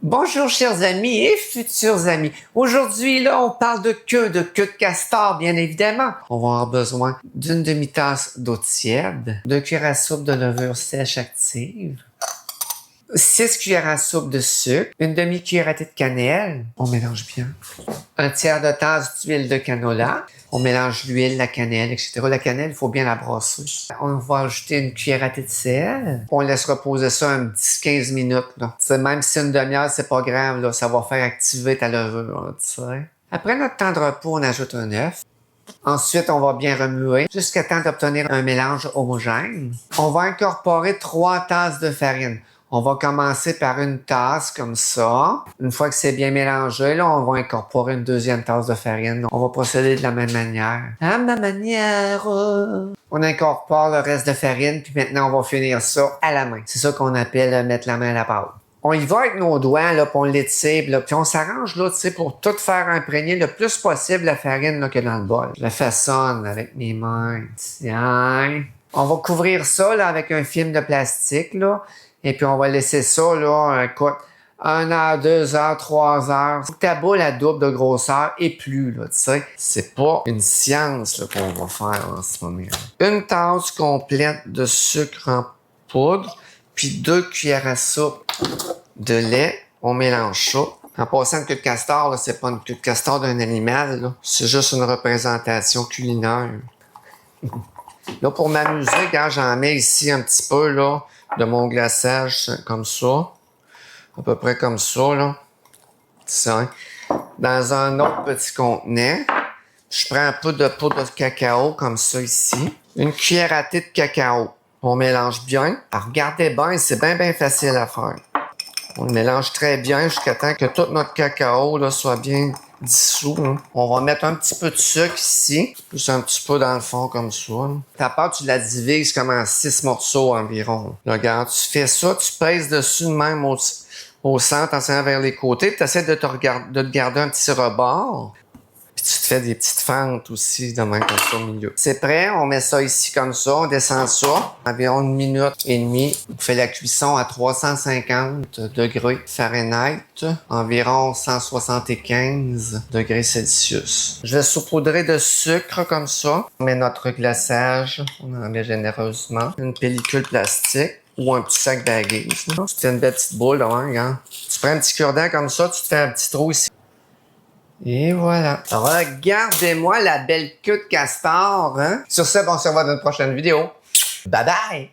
Bonjour chers amis et futurs amis. Aujourd'hui, là, on parle de queue de castor, bien évidemment. On va avoir besoin d'une demi-tasse d'eau tiède, 2 cuillères à soupe de levure sèche active, 6 cuillères à soupe de sucre, une demi-cuillère à thé de cannelle. On mélange bien. Un tiers de tasse d'huile de canola. On mélange l'huile, la cannelle, etc. La cannelle, il faut bien la brasser. On va ajouter une cuillère à thé de sel. On laisse reposer ça un 10-15 minutes. Là. Même si une demi-heure, c'est pas grave. Là, ça va faire activer ta levure. Après notre temps de repos, on ajoute un œuf. Ensuite, on va bien remuer jusqu'à temps d'obtenir un mélange homogène. On va incorporer 3 tasses de farine. On va commencer par une tasse comme ça. Une fois que c'est bien mélangé, là, on va incorporer une deuxième tasse de farine. On va procéder de la même manière. À ma manière. On incorpore le reste de farine, puis maintenant, on va finir ça à la main. C'est ça qu'on appelle mettre la main à la pâte. On y va avec nos doigts, là, puis on l'étire, là, puis on s'arrange, là, tu sais, pour tout faire imprégner le plus possible la farine, là, que dans le bol. Je la façonne avec mes mains. Tiens. On va couvrir ça, là, avec un film de plastique, là, et puis on va laisser ça, là, écoute, 1 heure, 2 heures, 3 heures. Faut que ta boule à double de grosseur et plus, là, tu sais. C'est pas une science, là, qu'on va faire en ce moment. Une tasse complète de sucre en poudre, puis 2 cuillères à soupe de lait. On mélange ça. En passant, une queue de castor, là, c'est pas une queue de castor d'un animal, là. C'est juste une représentation culinaire. Là, pour m'amuser, quand j'en mets ici un petit peu, là, de mon glaçage, comme ça. À peu près comme ça, là. Ça. Dans un autre petit contenant, je prends un peu de poudre de cacao, comme ça, ici. Une cuillère à thé de cacao. On mélange bien. Alors, regardez bien, c'est bien facile à faire. On le mélange très bien jusqu'à temps que tout notre cacao là, soit bien dissous. Là. On va mettre un petit peu de sucre ici, plus un petit peu dans le fond comme ça. Là. Ta pâte, tu la divises comme en 6 morceaux environ. Là, regarde, tu fais ça, tu pèses dessus de même au centre, en s'en vers les côtés, tu essaies de te garder un petit rebord. Puis tu te fais des petites fentes aussi, de même comme ça au milieu. C'est prêt, on met ça ici comme ça, on descend ça. Environ 1 minute et demie. On fait la cuisson à 350 degrés Fahrenheit, environ 175 degrés Celsius. Je vais saupoudrer de sucre comme ça. On met notre glaçage, on en met généreusement. Une pellicule plastique ou un petit sac baguette. Tu te fais une belle petite boule, hein, regarde. Tu prends un petit cure-dent comme ça, tu te fais un petit trou ici. Et voilà. Regardez-moi la belle queue de castor, hein? Sur ce, on se revoit dans une prochaine vidéo. Bye bye!